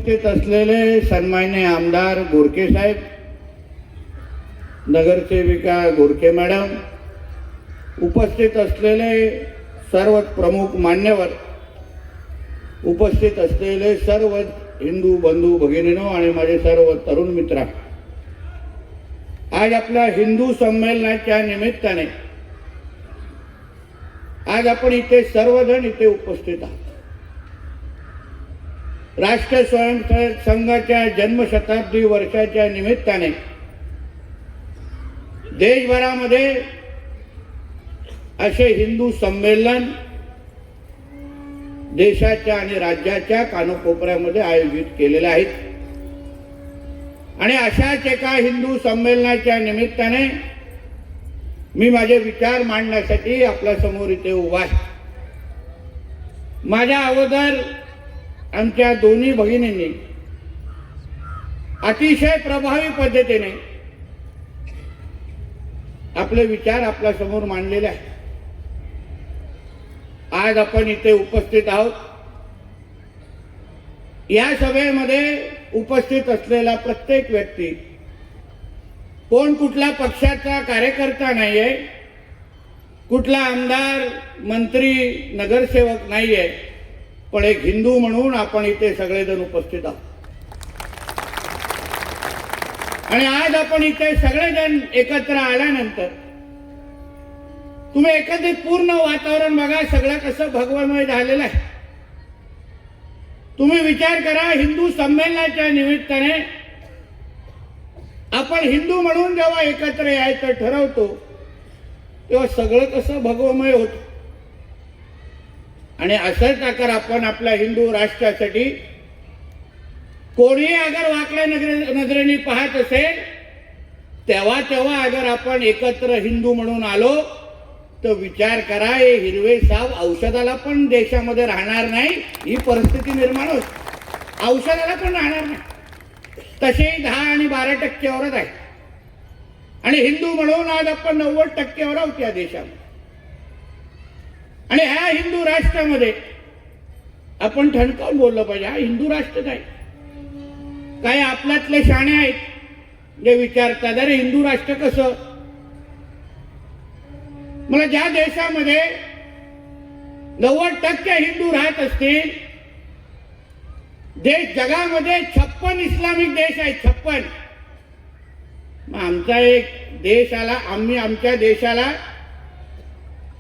उपस्थित असलेले सन्माननीय आमदार गोरखे साहेब, नगरसेविका गोरखे मॅडम, उपस्थित असलेले सर्व प्रमुख मान्यवर, उपस्थित असलेले सर्व हिंदू बंधू भगिनींनो आणि माझे सर्व तरुण मित्र, आज आपल्या हिंदू संमेलनाच्या निमित्ताने आज आपण इथे सर्वजण इथे उपस्थित आहोत। राष्ट्रीय स्वयंसेवक संघाच्या जन्मशताब्दी वर्षाच्या निमित्ताने देशभरामध्ये असे हिंदू संमेलन देशाच्या आणि राज्याच्या कानाकोपऱ्यामध्ये आयोजित केलेले आहेत आणि अशाच एका हिंदू संमेलनाच्या निमित्ताने मी माझे विचार मांडण्यासाठी आपल्या समोर इथे उभा आहे। माझ्या अगोदर आमच्या दोन्ही भगिनींनी अतिशय प्रभावी पद्धतीने आपले विचार आपल्या समोर मांडलेले आहेत। आज आपण इथे उपस्थित आहोत। या सभेमध्ये उपस्थित असलेला प्रत्येक व्यक्ती कोण कुठल्या पक्षाचा कार्यकर्ता नाहीये, कुठला आमदार, मंत्री, नगरसेवक नाहीये, पण एक हिंदू म्हणून आपण इथे सगळेजण उपस्थित आहोत। आणि आज आपण इथे सगळेजण एकत्र आल्यानंतर तुम्ही एकंदरीत पूर्ण वातावरण बघा, सगळं कसं भगवमय झालेलं आहे। तुम्ही विचार करा, हिंदू संमेलनाच्या निमित्ताने आपण हिंदू म्हणून जेव्हा एकत्र यायचं ठरवतो तेव्हा सगळं कसं भगवमय होतं। आणि असंच आकार आपण आपल्या हिंदू राष्ट्रासाठी कोणीही अगर वाकड्या नजरेने पाहत असेल तेव्हा अगर आपण एकत्र हिंदू म्हणून आलो तर विचार करा, हे हिरवे साप औषधाला पण देशामध्ये राहणार नाही, ही परिस्थिती निर्माण होते। औषधाला पण राहणार नाही, तसेही 10 आणि 12% आहे आणि हिंदू म्हणून आज आपण 90% आहोत या देशामध्ये। आणि ह्या हिंदू राष्ट्रामध्ये आपण ठणकावून बोललं पाहिजे, हा हिंदू राष्ट्र काय। काही आपल्यातले शाणे आहेत जे विचारतात, अरे हिंदू राष्ट्र कसं। मला ज्या देशामध्ये 90% हिंदू राहत असतील, देश जगामध्ये 56 इस्लामिक देश आहेत, 56। मग आमचा एक देश आला, आम्ही आमच्या देशाला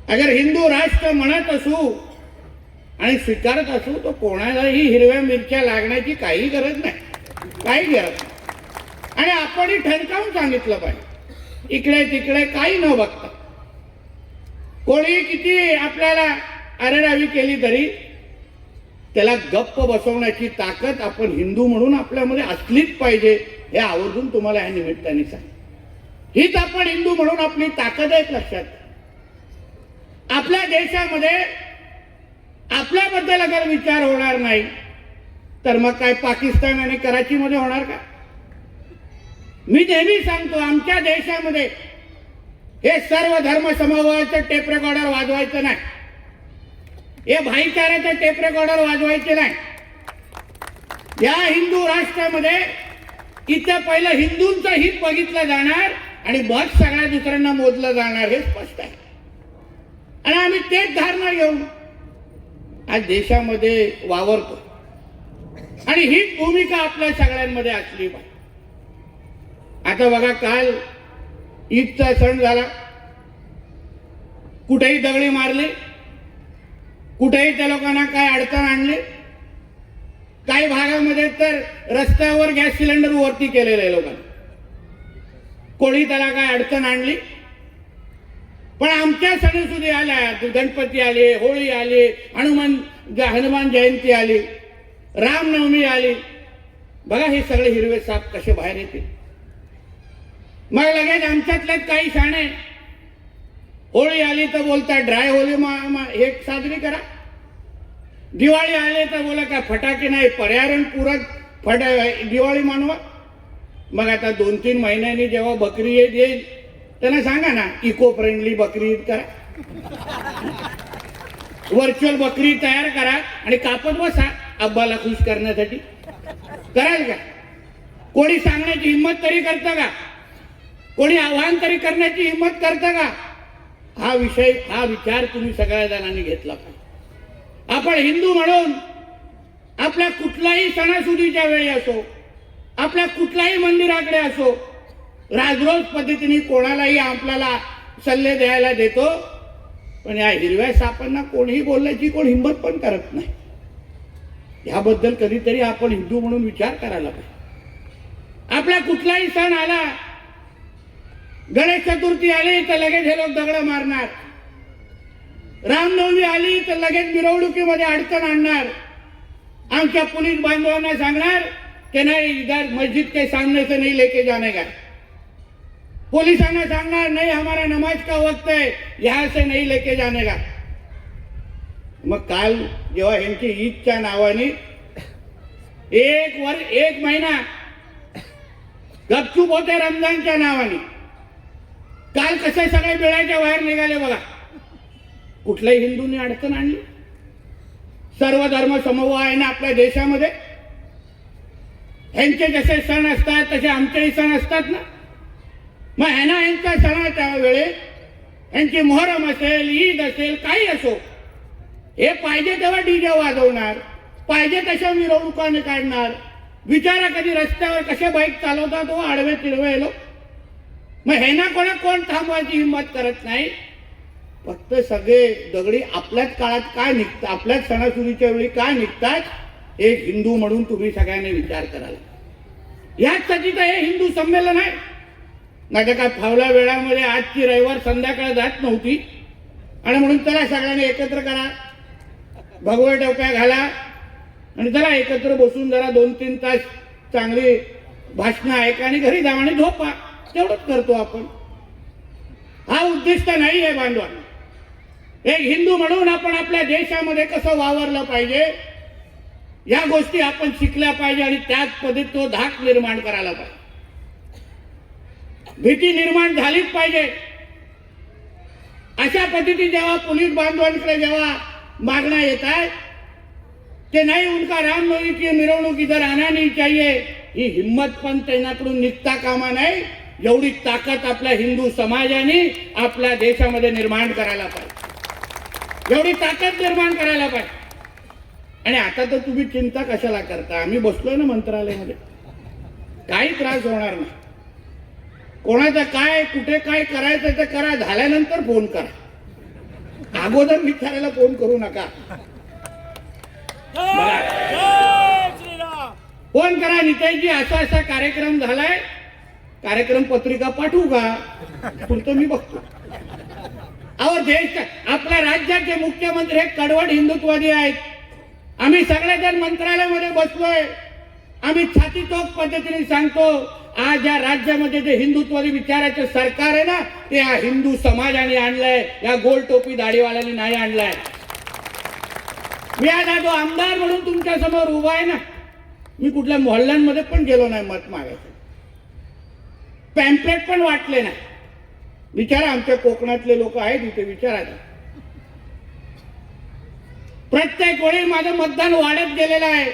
अगर हिंदू राष्ट्र म्हणत असू आणि स्वीकारत असू तर कोणालाही हिरव्या मिरच्या लागण्याची काही गरज नाही, काही गरज नाही। आणि आपणही ठणकावून सांगितलं पाहिजे, इकडे तिकडे काही न बघता, कोणी किती आपल्याला अरेरावी केली तरी त्याला गप्प बसवण्याची ताकद आपण हिंदू म्हणून आपल्यामध्ये असलीच पाहिजे, हे आवर्जून तुम्हाला या निमित्ताने सांग। हीच आपण हिंदू म्हणून आपली ताकद आहे। लक्षात, आपल्या देशामध्ये आपल्याबद्दल अगर विचार होणार नाही तर मग काय पाकिस्तान आणि कराचीमध्ये होणार का। मी नेहमी सांगतो, आमच्या देशामध्ये हे सर्व धर्म समभावाचं टेप रेकॉर्डर वाजवायचं नाही, हे भाईचाऱ्याचं टेप रेकॉर्डर वाजवायचे नाही। या हिंदू राष्ट्रामध्ये इथं पहिलं हिंदूंचं हित बघितलं जाणार आणि मग सगळ्या दुसऱ्यांना मोजलं जाणार, हे स्पष्ट आहे। आणि आम्ही तेच धारणा घेऊन आज देशामध्ये वावरतो आणि हीच भूमिका आपल्या सगळ्यांमध्ये असली पाहिजे। आता बघा, काल ईदचा सण झाला, कुठेही दगडी मारली, कुठेही त्या लोकांना काय अडचण आणली, काही भागामध्ये तर रस्त्यावर गॅस सिलेंडर वरती केलेले लोकांनी, कोणी त्याला काय अडचण आणली। पण आमच्या सणसुदी आल्या, गणपती आले, होळी आली, हनुमान जयंती आली, रामनवमी आली, बघा हे सगळे हिरवे साप कसे बाहेर येतील। मग लगेच आमच्यातलेच काही शाणे होळी आली तर बोलतात ड्राय होळी हे साजरी करा, दिवाळी आले तर बोला का फटाके नाही, पर्यावरण पूरक दिवाळी मानवा। मग आता 2-3 महिन्यांनी जेव्हा बकरी ईद येईल त्यांना सांगा ना, इको फ्रेंडली बकरी ईद करा, व्हर्च्युअल बकरी तयार करा आणि कापत बसा अब्बाला खुश करण्यासाठी। कराल का? कोणी सांगण्याची हिंमत तरी करतं का? कोणी आव्हान तरी करण्याची हिंमत करतं का? हा विचार तुम्ही सगळ्या जणांनी घेतला पाहिजे. आपण हिंदू म्हणून आपल्या कुठल्याही सणासुदीच्या वेळी असो, आपल्या कुठल्याही मंदिराकडे असो, राजरोज पद्धतीने कोणालाही आपल्याला सल्ले द्यायला देतो. पण या हिरव्या सापांना कोणीही बोलण्याची कोण हिंमत पण करत नाही. याबद्दल कधीतरी आपण हिंदू म्हणून विचार करायला पाहिजे. आपला कुठलाही सण आला, गणेश चतुर्थी आली तर लगेच हे लोक दगड मारणार, रामनवमी आली तर लगेच मिरवणुकीमध्ये अडचण आणणार, आमच्या पोलीस बांधवांना सांगणार की नाही इधर मस्जिद के सामने से नहीं लेके जाने का, पोलिसांना सांगणार नाही हमारा नमाज का वक्त है यहां से नहीं लेके जाने का. मग काल जेव्हा यांची ईदच्या नावाने एक महिना गपचूप होते रमजानच्या नावाने, काल कसे सगळे बिळाच्या बाहेर निघाले बघा. कुठल्याही हिंदूंनी अडचण आणली? सर्व धर्म समूह आहे ना आपल्या देशामध्ये. ह्यांचे जसे सण असतात तसे आमचेही सण असतात ना. मग ह्यांना यांच्या सणाच्या वेळेस यांची मोहरम असेल, ईद असेल, काही असो, हे पाहिजे तेव्हा डीजे वाजवणार, पाहिजे तशा मिरवणुकाने काढणार. विचारा कधी रस्त्यावर कसे बाईक चालवतात तो आडवे तिडवे लोक. मग ह्यांना कोण थांबवायची हिंमत करत नाही. फक्त सगळे दगडी आपल्याच काळात काय निघतात, आपल्याच सणासुदीच्या वेळी काय निघतात, एक हिंदू म्हणून तुम्ही सगळ्यांनी विचार कराल. याचसाठी तर हे हिंदू संमेलन आहे. नाही काय फावल्या वेळामध्ये आजची रविवार संध्याकाळ जात नव्हती आणि म्हणून चला सगळ्यांनी एकत्र करा, भगवे टोप्या घाला आणि जरा एकत्र बसून जरा 2-3 तास चांगली भाषणं ऐका आणि घरी जावा आणि झोपा. तेवढंच करतो आपण. हा उद्दिष्ट नाही आहे बांधवांनो. एक हिंदू म्हणून आपण आपल्या देशामध्ये कसं वावरलं पाहिजे या गोष्टी आपण शिकल्या पाहिजे आणि त्याच पद्धतीत तो धाक निर्माण करायला पाहिजे. भीती निर्माण झालीच पाहिजे. अशा पद्धती जेव्हा पोलीस बांधवांकडे जेव्हा मागण्या येत आहेत ते नाही उनका रामनवमी की मिरवणूक इधर आना नहीं चाहिए, ही हिम्मत पण त्यांच्याकडून निघता कामा नाही. एवढी ताकद आपल्या हिंदू समाजाने आपल्या देशामध्ये निर्माण करायला पाहिजे. एवढी ताकद निर्माण करायला पाहिजे. आणि आता तर तुम्ही चिंता कशाला करता? आम्ही बसलोय ना मंत्रालयामध्ये, काही त्रास होणार नाही. कोणाचं काय कुठे काय करायचं ते करा, झाल्यानंतर फोन करा, अगोदर विचारायला फोन करू नका. फोन करा, निताईजी असा असा कार्यक्रम झालाय, कार्यक्रम पत्रिका पाठवू का? पुढचं मी बघतो. अहो देश, आपल्या राज्याचे मुख्यमंत्री हे कडवट हिंदुत्ववादी आहेत. आम्ही सगळेजण मंत्रालयामध्ये बसलोय. आम्ही छातीतोड पद्धतीने सांगतो आज या राज्यामध्ये जे हिंदुत्ववादी विचाराचे सरकार आहे ना ते या हिंदू समाजाने आणलंय, या गोल टोपी दाढीवाल्यांनी नाही आणलंय. मी आज जो आमदार म्हणून तुमच्या समोर उभा आहे ना, मी कुठल्या मोहल्ल्यांमध्ये पण गेलो नाही मत मागायचं, पॅम्पलेट पण वाटले नाही. विचारा आमच्या कोकणातले लोक आहेत इथे, विचारा. प्रत्येक वेळी माझं मतदान वाढत गेलेलं आहे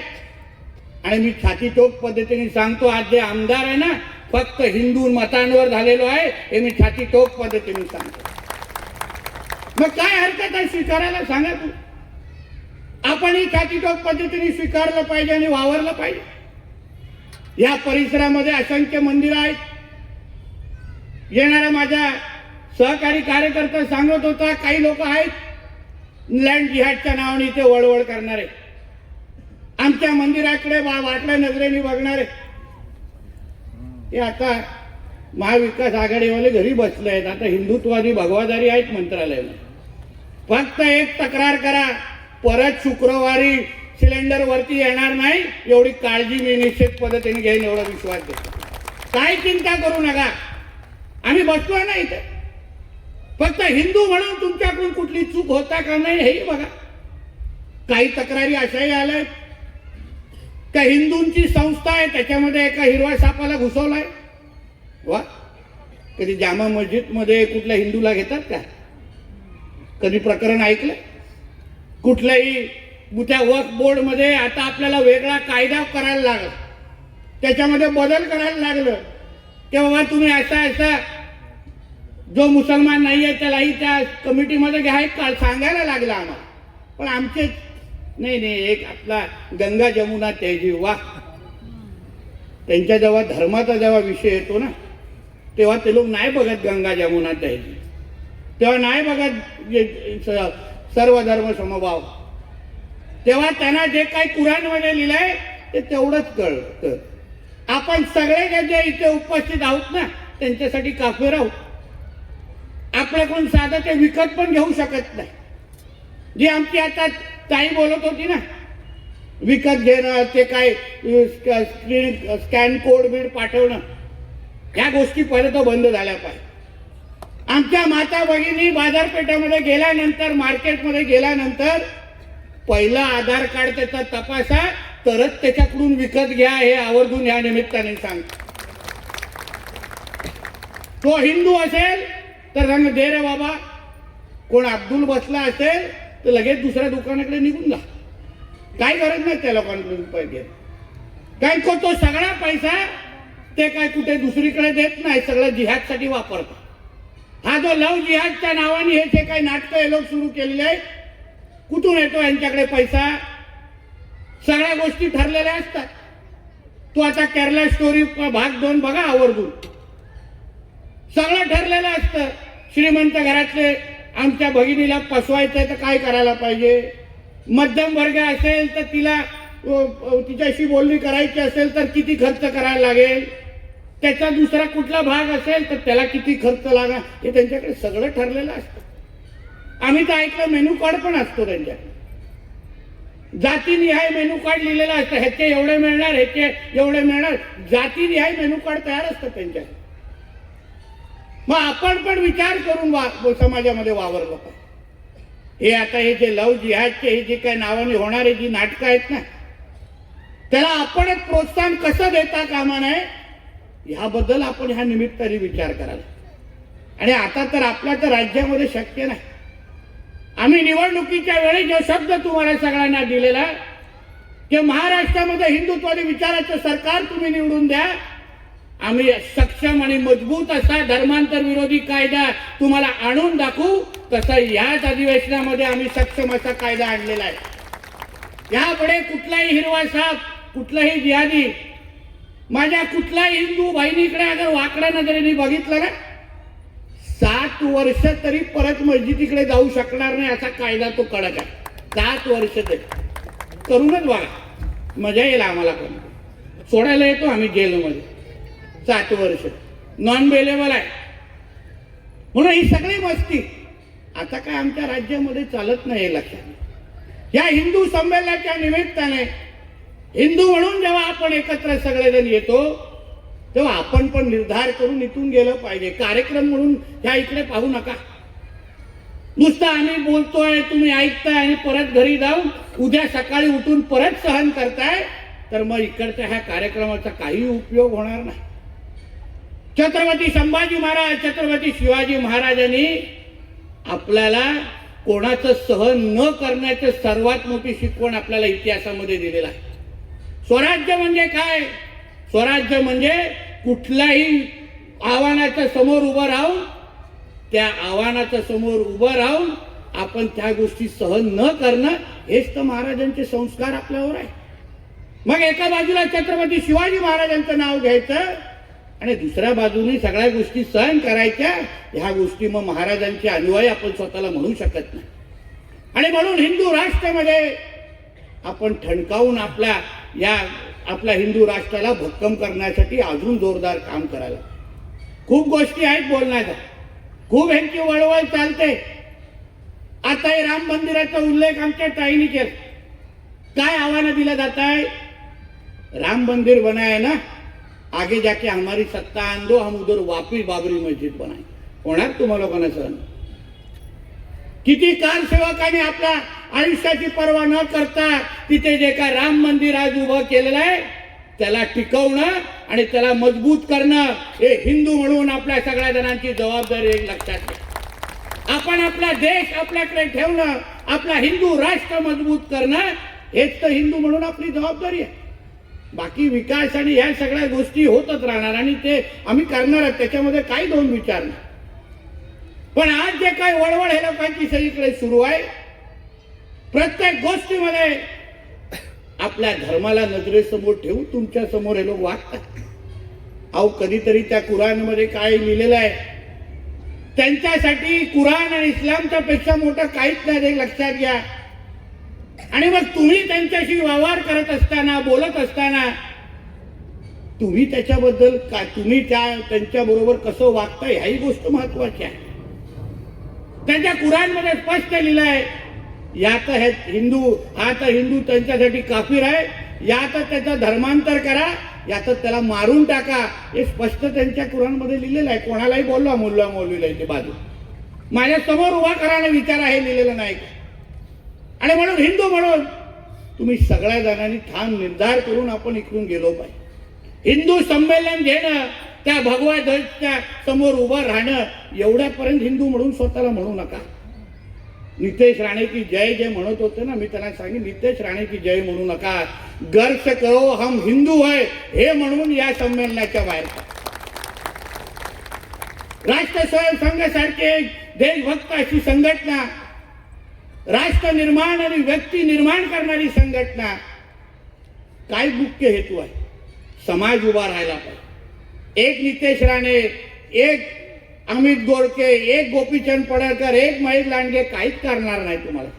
आणि मी छातीतोड पद्धतीने सांगतो आज जे आमदार आहे ना फक्त हिंदू मतांवर झालेलो आहे, हे मी छातीतोड पद्धतीने सांगतो. मग काय हरकत आहे स्वीकारायला? सांगा तू. आपण ही छातीतोड पद्धतीने स्वीकारलं पाहिजे आणि वावरलं पाहिजे. या परिसरामध्ये असंख्य मंदिरं आहेत. येणारा माझ्या सहकारी कार्यकर्ता सांगत होता काही लोक आहेत लँड जिहादच्या नावाने इथे वळवळ करणारे, आमच्या मंदिराकडे वाटल्या नजरेने बघणारे. हे आता महाविकास आघाडीवाले घरी बसले आहेत. आता हिंदुत्ववादी भगवादारी आहेत मंत्रालयामध्ये. फक्त एक तक्रार करा, परत शुक्रवारी सिलेंडर वरती येणार नाही एवढी काळजी मी निश्चित पद्धतीने घेईन, एवढा विश्वास देतो. काय चिंता करू नका, आम्ही बसतोय ना इथे. फक्त हिंदू म्हणून तुमच्याकडून कुठली चूक होता का नाही हेही बघा. काही तक्रारी अशाही आल्या का हिंदूंची संस्था आहे त्याच्यामध्ये एका हिरव्या सापाला घुसवलाय. वा, कधी जामा मस्जिद मध्ये कुठल्या हिंदूला घेतात का? कधी प्रकरण ऐकलं? कुठल्याही त्या वक्फ बोर्ड मध्ये आता आपल्याला वेगळा कायदा करायला लागला. त्याच्यामध्ये बदल करायला लागलं की बाबा तुम्ही असा असा जो मुसलमान नाही आहे त्यालाही त्या कमिटीमध्ये घ्या, काल सांगायला लागला आम्हाला. पण आमचे नाही एक आपला गंगा जमुना तेजी वा, त्यांच्या जेव्हा धर्माचा जेव्हा विषय येतो ना तेव्हा ते लोक नाही बघत गंगा जमुना तेजी, तेव्हा नाही बघत सर्व धर्म समभाव, तेव्हा त्यांना जे काही कुराणमध्ये लिहिलंय ते तेवढंच कळतं. आपण सगळे जे इथे उपस्थित आहोत ना त्यांच्यासाठी काफिर आहोत. आपल्याकडून साधं ते विकत पण घेऊ शकत नाही. जी आमची आता ताई बोलत होती ना, विकत घेणं, ते काय स्कॅन कोड बीड पाठवणं, ह्या गोष्टी पहिलं तर बंद झाल्या पाहिजे. आमच्या माता भगिनी बाजारपेठामध्ये गेल्यानंतर, मार्केटमध्ये गेल्यानंतर पहिलं आधार कार्ड त्याचा तपासा, तरच त्याच्याकडून विकत घ्या, हे आवर्जून या निमित्ताने सांगतो. तो हिंदू असेल तर सांग दे रे बाबा, कोण अब्दुल बसला असेल तर लगेच दुसऱ्या दुकानाकडे निघून जा, काय गरज नाही त्या लोकांकडून पैसे. काय तो सगळा पैसा ते काय कुठे दुसरीकडे देत नाही, सगळं जिहादसाठी वापरतो. हा जो लव जिहादच्या नावाने हे जे काही नाटकं हे लोक सुरू केलेले आहेत, कुठून येतो यांच्याकडे पैसा? सगळ्या गोष्टी ठरलेल्या असतात. तू आता केरला स्टोरी भाग 2 बघा आवर्जून, सगळं ठरलेलं असतं. श्रीमंत घरातले आमच्या भगिनीला फसवायचं तर काय करायला पाहिजे, मध्यम वर्ग असेल तर तिला तिच्याशी बोलणी करायची असेल तर किती खर्च करायला लागेल, त्याचा दुसरा कुठला भाग असेल तर त्याला किती खर्च लागणार, हे त्यांच्याकडे सगळं ठरलेलं असतं. आम्ही तर ऐकलं मेनू कार्ड पण असतो त्यांच्याकडे, जातीनिहाय मेनू कार्ड लिहिलेलं असतं, ह्याचे एवढे मिळणार, ह्याचे एवढे मिळणार, जातीनिहाय मेनू कार्ड तयार असतं त्यांच्याकडे. मग आपण पण विचार करून समाजामध्ये वावरलं पाहिजे. हे आता हे जे लव जिहादचे हे जे काही नावाने होणारे जी नाटकं आहेत ना, त्याला आपणच प्रोत्साहन कसं देता कामा नये ह्याबद्दल आपण ह्या निमित्ताने विचार करायला. आणि आता तर आपल्या तर राज्यामध्ये शक्य नाही. आम्ही निवडणुकीच्या वेळी जो शब्द तुम्हाला सगळ्यांना दिलेला की महाराष्ट्रामध्ये हिंदुत्वादी विचाराचं सरकार तुम्ही निवडून द्या, आम्ही सक्षम आणि मजबूत असा धर्मांतर विरोधी कायदा तुम्हाला आणून दाखवू. तसं याच अधिवेशनामध्ये आम्ही सक्षम असा कायदा आणलेला आहे. यापुढे कुठलाही हिरवा साप, कुठलाही जिहादी माझ्या कुठलाही हिंदू बहिणीकडे अगर वाकड्या नजरेने बघितलं ना, 7 वर्ष तरी परत मस्जिदीकडे जाऊ शकणार नाही असा कायदा तो कडक आहे. 7 वर्ष तरी करूनच बघा, मजा येईल आम्हाला. पण सोडायला येतो आम्ही जेलमध्ये 7 वर्ष, नॉन बेलेबल आहे म्हणून ही सगळी मस्ती आता काय आमच्या राज्यामध्ये चालत नाही. हे लक्षात. या हिंदू संमेलनाच्या निमित्ताने हिंदू म्हणून जेव्हा आपण एकत्र सगळेजण येतो तेव्हा आपण पण निर्धार करून इथून गेलं पाहिजे. कार्यक्रम म्हणून ह्या इकडे पाहू नका. नुसतं आम्ही बोलतोय, तुम्ही ऐकताय आणि परत घरी जाऊन उद्या सकाळी उठून परत सहन करताय, तर मग इकडच्या ह्या कार्यक्रमाचा काही उपयोग होणार नाही. छत्रपती संभाजी महाराज, छत्रपती शिवाजी महाराजांनी आपल्याला कोणाचं सहन न करण्याचं सर्वात मोठी शिकवण आपल्याला इतिहासामध्ये दिलेला आहे. स्वराज्य म्हणजे काय? स्वराज्य म्हणजे कुठल्याही आव्हानाच्या समोर उभं राहून, त्या आव्हानाच्या समोर उभं राहून आपण त्या गोष्टी सहन न करणं, हेच तर महाराजांचे संस्कार आपल्यावर आहे. मग एका बाजूला छत्रपती शिवाजी महाराजांचं नाव घ्यायचं आणि दुसऱ्या बाजूने सगळ्या गोष्टी सहन करायच्या. ह्या गोष्टी मग महाराजांचे अनुयायी आपण स्वतःला म्हणू शकत नाही. आणि म्हणून हिंदू राष्ट्रामध्ये आपण ठणकावून आपल्या हिंदू राष्ट्राला भक्कम करण्यासाठी अजून जोरदार काम करायला. खूप गोष्टी आहेत बोलण्याच्या, खूप ह्यांची वळवळ चालते. आता हे राम मंदिराचा उल्लेख आमच्या ताईने केला. काय आव्हान दिलं जात आहे? राम मंदिर बनाए ना, आगे जाके हमारी सत्ता आन दो, हम उधर वापिस बाबरी मस्जिद बनाए. होणार तुम्हाला लोकांना सहन? किती कारसेवकांनी आपल्या आयुष्याची पर्वा न करता तिथे जे काय राम मंदिर आज उभं केलेलं आहे त्याला टिकवणं आणि त्याला मजबूत करणं हे हिंदू म्हणून आपल्या सगळ्या जणांची जबाबदारी लक्षात घ्या. आपण आपला देश आपल्याकडे ठेवणं, आपला हिंदू राष्ट्र मजबूत करणं हेच तर हिंदू म्हणून आपली जबाबदारी आहे. बाकी विकास आणि ह्या सगळ्या गोष्टी होतच राहणार आणि ते आम्ही करणार, त्याच्यामध्ये काही दोन विचार नाही. पण आज जे काय वळवळ हे लोकांची सगळीकडे सुरू आहे, प्रत्येक गोष्टीमध्ये आपल्या धर्माला नजरेसमोर ठेवून तुमच्या समोर हे लोक वागतात. अहो कधीतरी त्या कुराणमध्ये काय लिहिलेलं आहे, त्यांच्यासाठी कुराण आणि इस्लामच्या पेक्षा मोठं काहीच नाही, हे लक्षात घ्या. आणि मग तुम्ही त्यांच्याशी व्यवहार करत असताना, बोलत असताना तुम्ही त्याच्याबद्दल का, तुम्ही त्यांच्या बरोबर कसं वागताय ह्याही गोष्ट महत्वाची आहे. त्यांच्या कुराणमध्ये स्पष्ट लिहिलं आहे, या तर हिंदू, हा तर हिंदू त्यांच्यासाठी काफिर आहे, या तर त्याचं धर्मांतर करा, या तर त्याला मारून टाका, हे स्पष्ट त्यांच्या कुराणमध्ये लिहिलेलं आहे. कोणालाही बोलला मुल्ला मौलवीला इथे बाजू माझ्या समोर उभा करायला विचार आहे, लिहिलेलं नाही. आणि म्हणून हिंदू म्हणून तुम्ही सगळ्या जणांनी ठाम निर्धार करून आपण इकडून गेलो पाहिजे. हिंदू संमेलन घेणं, त्या भगवा ध्वजच्या समोर उभं राहणं, एवढ्यापर्यंत हिंदू म्हणून स्वतःला म्हणू नका. नितेश राणे की जय जे म्हणत होते ना, मी त्यांना सांगितलं नितेश राणे की जय म्हणू नका, गर्व करो हम हिंदू है हे म्हणून या संमेलनाच्या बाहेर. राष्ट्र स्वयंसंघ सारखे देशभक्त अशी संघटना, राष्ट्र निर्माण आणि व्यक्ती निर्माण करणारी संघटना, काय मुख्य हेतू आहे, समाज उभा राहायला पाहिजे. एक नितेश राणे, एक अमित गोडके, एक गोपीचंद पडळकर, एक महेश लांडगे काहीच करणार नाही तुम्हाला.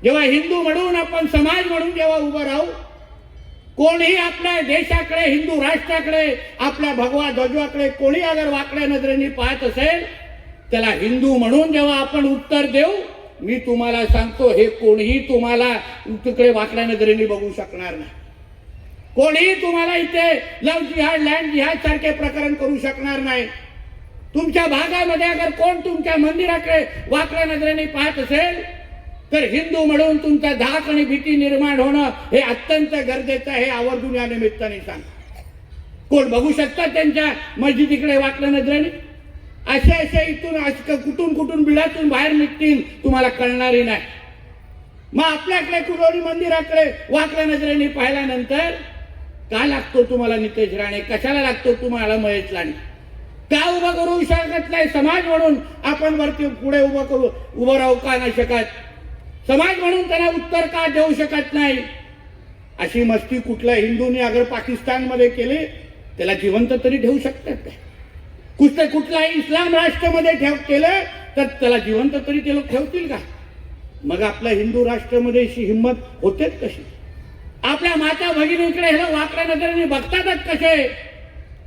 जेव्हा हिंदू म्हणून आपण समाज म्हणून जेव्हा उभं राहू, कोणीही आपल्या देशाकडे, हिंदू राष्ट्राकडे, आपल्या भगवा ध्वजाकडे कोणी अगर वाकड्या नजरेने पाहत असेल, त्याला हिंदू म्हणून जेव्हा आपण उत्तर देऊ, मी तुम्हाला सांगतो हे कोणीही तुम्हाला तिकडे वाकड्या नजरेने बघू शकणार नाही. कोणीही तुम्हाला इथे लव जिहाद, लँड जिहाद सारखे प्रकरण करू शकणार नाही. तुमच्या भागामध्ये अगर कोण तुमच्या मंदिराकडे वाकड्या नजरेने पाहत असेल, तर हिंदू म्हणून तुमचा धाक आणि भीती निर्माण होणं हे अत्यंत गरजेचं आहे. आवर्जून या निमित्ताने सांग. कोण बघू शकतात त्यांच्या मस्जिदीकडे वाकड्या नजरेने? असे इथून कुठून कुठून बिळातून बाहेर निघतील तुम्हाला कळणारी नाही. मग आपल्याकडे कुरोडी मंदिराकडे वाकड्या नजरेने पाहिल्यानंतर का लागतो तुम्हाला नितेश राणे? कशाला लागतो तुम्हाला महेश लांडगे? का उभं करू शकत नाही? समाज म्हणून आपण वरती पुढे उभं राहू का नाही शकत? समाज म्हणून त्याला उत्तर का देऊ शकत नाही? अशी मस्ती कुठल्या हिंदूने अगर पाकिस्तानमध्ये केली, त्याला जिवंत तरी ठेवू शकतात काय? कुठलाही इस्लाम राष्ट्रामध्ये केलं तर त्याला जिवंत तरी ते लोक ठेवतील का? मग आपल्या हिंदू राष्ट्रामध्ये अशी हिंमत होतेच कशी? आपल्या माता भगिनीकडे ह्याला वाकड्या नजरेने बघतातच कसे?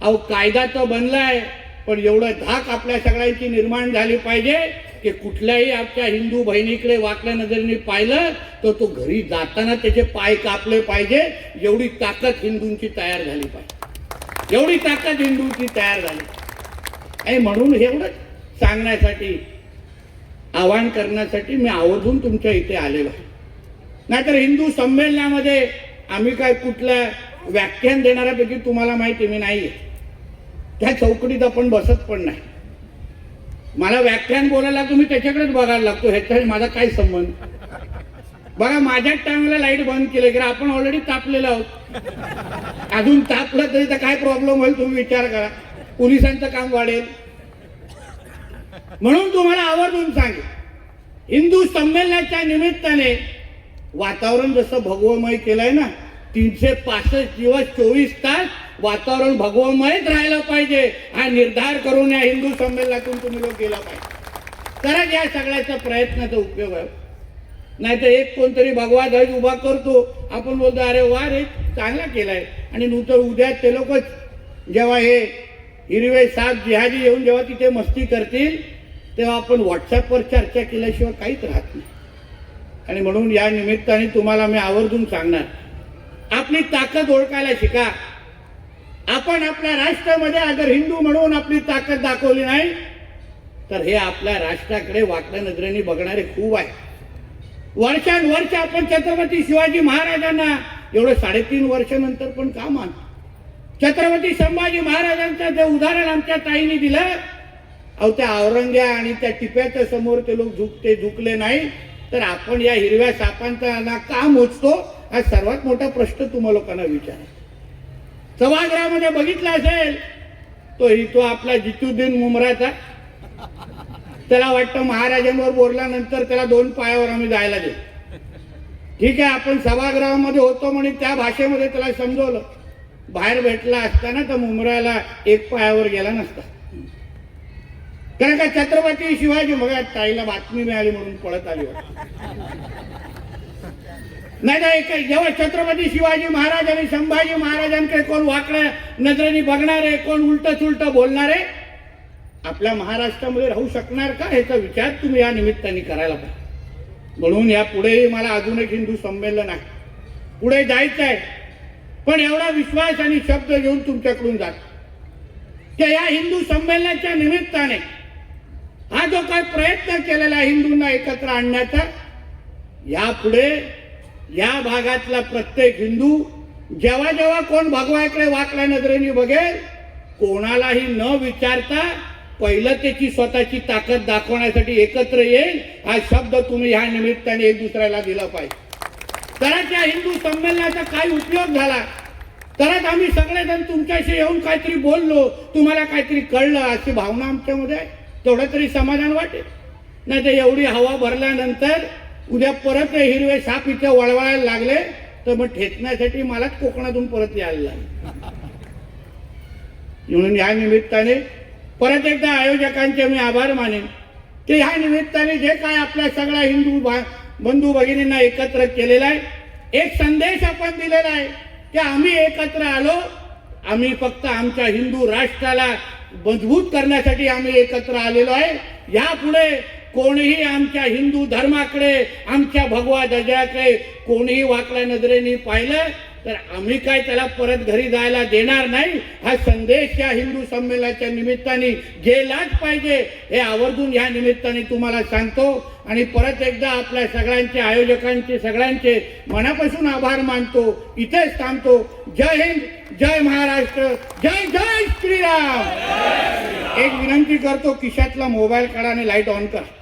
अहो कायदा तर बनलाय, पण एवढं धाक आपल्या सगळ्यांची निर्माण झाली पाहिजे की कुठल्याही आपल्या हिंदू बहिणीकडे वाकड्या नजरेने पाहिलं तर तो घरी जाताना त्याचे पाय कापले पाहिजे. एवढी ताकद हिंदूंची तयार झाली पाहिजे, एवढी ताकद हिंदूंची तयार झाली. आणि म्हणून एवढं सांगण्यासाठी, आवाहन करण्यासाठी मी आवर्जून तुमच्या इथे आलेलो आहे. नाहीतर हिंदू संमेलनामध्ये आम्ही काय कुठल्या व्याख्यान देणाऱ्यापैकी तुम्हाला माहिती मी नाही आहे. त्या चौकटीत आपण बसत पण नाही. मला व्याख्यान बोलायला तुम्ही त्याच्याकडेच बघायला लागतो, ह्याच्याने माझा काय संबंध? बघा माझ्याच टायमाला लाईट बंद केले की आपण ऑलरेडी तापलेलो आहोत. अजून तापलं तरी तर काय प्रॉब्लेम होईल तुम्ही विचार करा. पोलिसांचं काम वाढेल. म्हणून तुम्हाला आवर्जून सांगेन, हिंदू संमेलनाच्या निमित्ताने वातावरण जसं भगवमय केलंय ना, 365 दिवस 24 तास वातावरण भगवमयच राहायला पाहिजे हा निर्धार करून या हिंदू संमेलनातून तुम्ही लोक गेला पाहिजे. तरच या सगळ्याचा प्रयत्नाचा उपयोग आहे. नाहीतर एक कोणतरी भगवा ध्वज उभा करतो, आपण बोलतो अरे वा रे चांगला केलाय, आणि नंतर उद्या ते लोकच जेव्हा हे हिरवे साप जिहादी येऊन जेव्हा तिथे मस्ती करतील, तेव्हा आपण व्हॉट्सअपवर चर्चा केल्याशिवाय काहीच राहत नाही. आणि म्हणून या निमित्ताने तुम्हाला मी आवर्जून सांगणार, आपली ताकद ओळखायला शिका. आपण आपल्या राष्ट्रामध्ये अगर हिंदू म्हणून आपली ताकद दाखवली नाही तर हे आपल्या राष्ट्राकडे वाकड्या नजरेने बघणारे खूप आहे. वर्षानुवर्ष आपण छत्रपती शिवाजी महाराजांना एवढं 3.5 वर्षानंतर पण का मानतो? छत्रपती संभाजी महाराजांचं जे उदाहरण आमच्या ताईने दिलं, अहो त्या औरंग्या आणि त्या टिप्याच्या समोर ते लोक झुकले नाही, तर आपण या हिरव्या सापांचा का मोजतो? हा सर्वात मोठा प्रश्न तुम्हा लोकांना विचार. सभागृहामध्ये बघितला असेल तो आपला जितुद्दीन मुमराचा, त्याला वाटतं महाराजांवर बोलल्यानंतर त्याला 2 पायावर आम्ही जायला देऊ. ठीक आहे, आपण सभागृहामध्ये होतो म्हणून त्या भाषेमध्ये त्याला समजवलं. बाहेर भेटला असताना तर मुमराला 1 पायावर गेला नसता. कारण का छत्रपती शिवाजी, बघा ताईला बातमी मिळाली म्हणून पळत आली नाही तर जेव्हा छत्रपती शिवाजी महाराज आणि संभाजी महाराजांकडे कोण वाकड्या नजरेने बघणारे, कोण उलट सुलट बोलणारे आपल्या महाराष्ट्रामध्ये राहू शकणार का, ह्याचा विचार तुम्ही या निमित्ताने करायला पाहिजे. म्हणून या पुढेही मला अजून एक हिंदू संमेलन आहे, पुढे जायचं आहे. पण एवढा विश्वास आणि शब्द घेऊन तुमच्याकडून जात की या हिंदू संमेलनाच्या निमित्ताने हा जो काय प्रयत्न केलेला हिंदूंना एकत्र आणण्याचा, यापुढे या भागातला प्रत्येक हिंदू जेव्हा जेव्हा कोण भगवाकडे वाकड्या नजरेने बघेल, कोणालाही न विचारता पहिलं त्याची स्वतःची ताकद दाखवण्यासाठी एकत्र येईल. हा शब्द तुम्ही ह्या निमित्ताने एक दुसऱ्याला दिला पाहिजे. तरच या हिंदू संमेलनाचा काय उपयोग झाला, तरच आम्ही सगळेजण तुमच्याशी येऊन काहीतरी बोललो, तुम्हाला काहीतरी कळलं अशी भावना आमच्यामध्ये आहे. तेवढं तरी समाधान वाटेल. नाही तर एवढी हवा भरल्यानंतर उद्या परत हिरवे साप इथे वळवळायला लागले तर मग ठेचण्यासाठी मलाच कोकणातून परत यायला लागले. म्हणून या निमित्ताने परत एकदा आयोजकांचे मी आभार मानेन की ह्या निमित्ताने जे काय आपल्या सगळ्या हिंदू बंधू भगिनींना एकत्र केलेला आहे, एक संदेश आपण दिलेला आहे की आम्ही एकत्र आलो, आम्ही फक्त आमच्या हिंदू राष्ट्राला मजबूत करण्यासाठी आम्ही एकत्र आलेलो आहे. यापुढे कोणीही आमच्या हिंदू धर्माकडे, आमच्या भगवा ध्वजाकडे कोणीही वाकड्या नजरेने पाहिलं तर आम्ही काय त्याला परत घरी जायला देणार नाही. हा संदेश या हिंदू संमेलनाच्या निमित्ताने गेलाच पाहिजे, हे आवर्जून या निमित्ताने तुम्हाला सांगतो. आणि परत एकदा आपल्या सगळ्यांचे, आयोजकांचे सगळ्यांचे मनापासून आभार मानतो. इथेच थांबतो. जय हिंद, जय महाराष्ट्र, जय जय श्रीराम. एक विनंती करतो, खिशातला मोबाईल काढा आणि लाईट ऑन करा.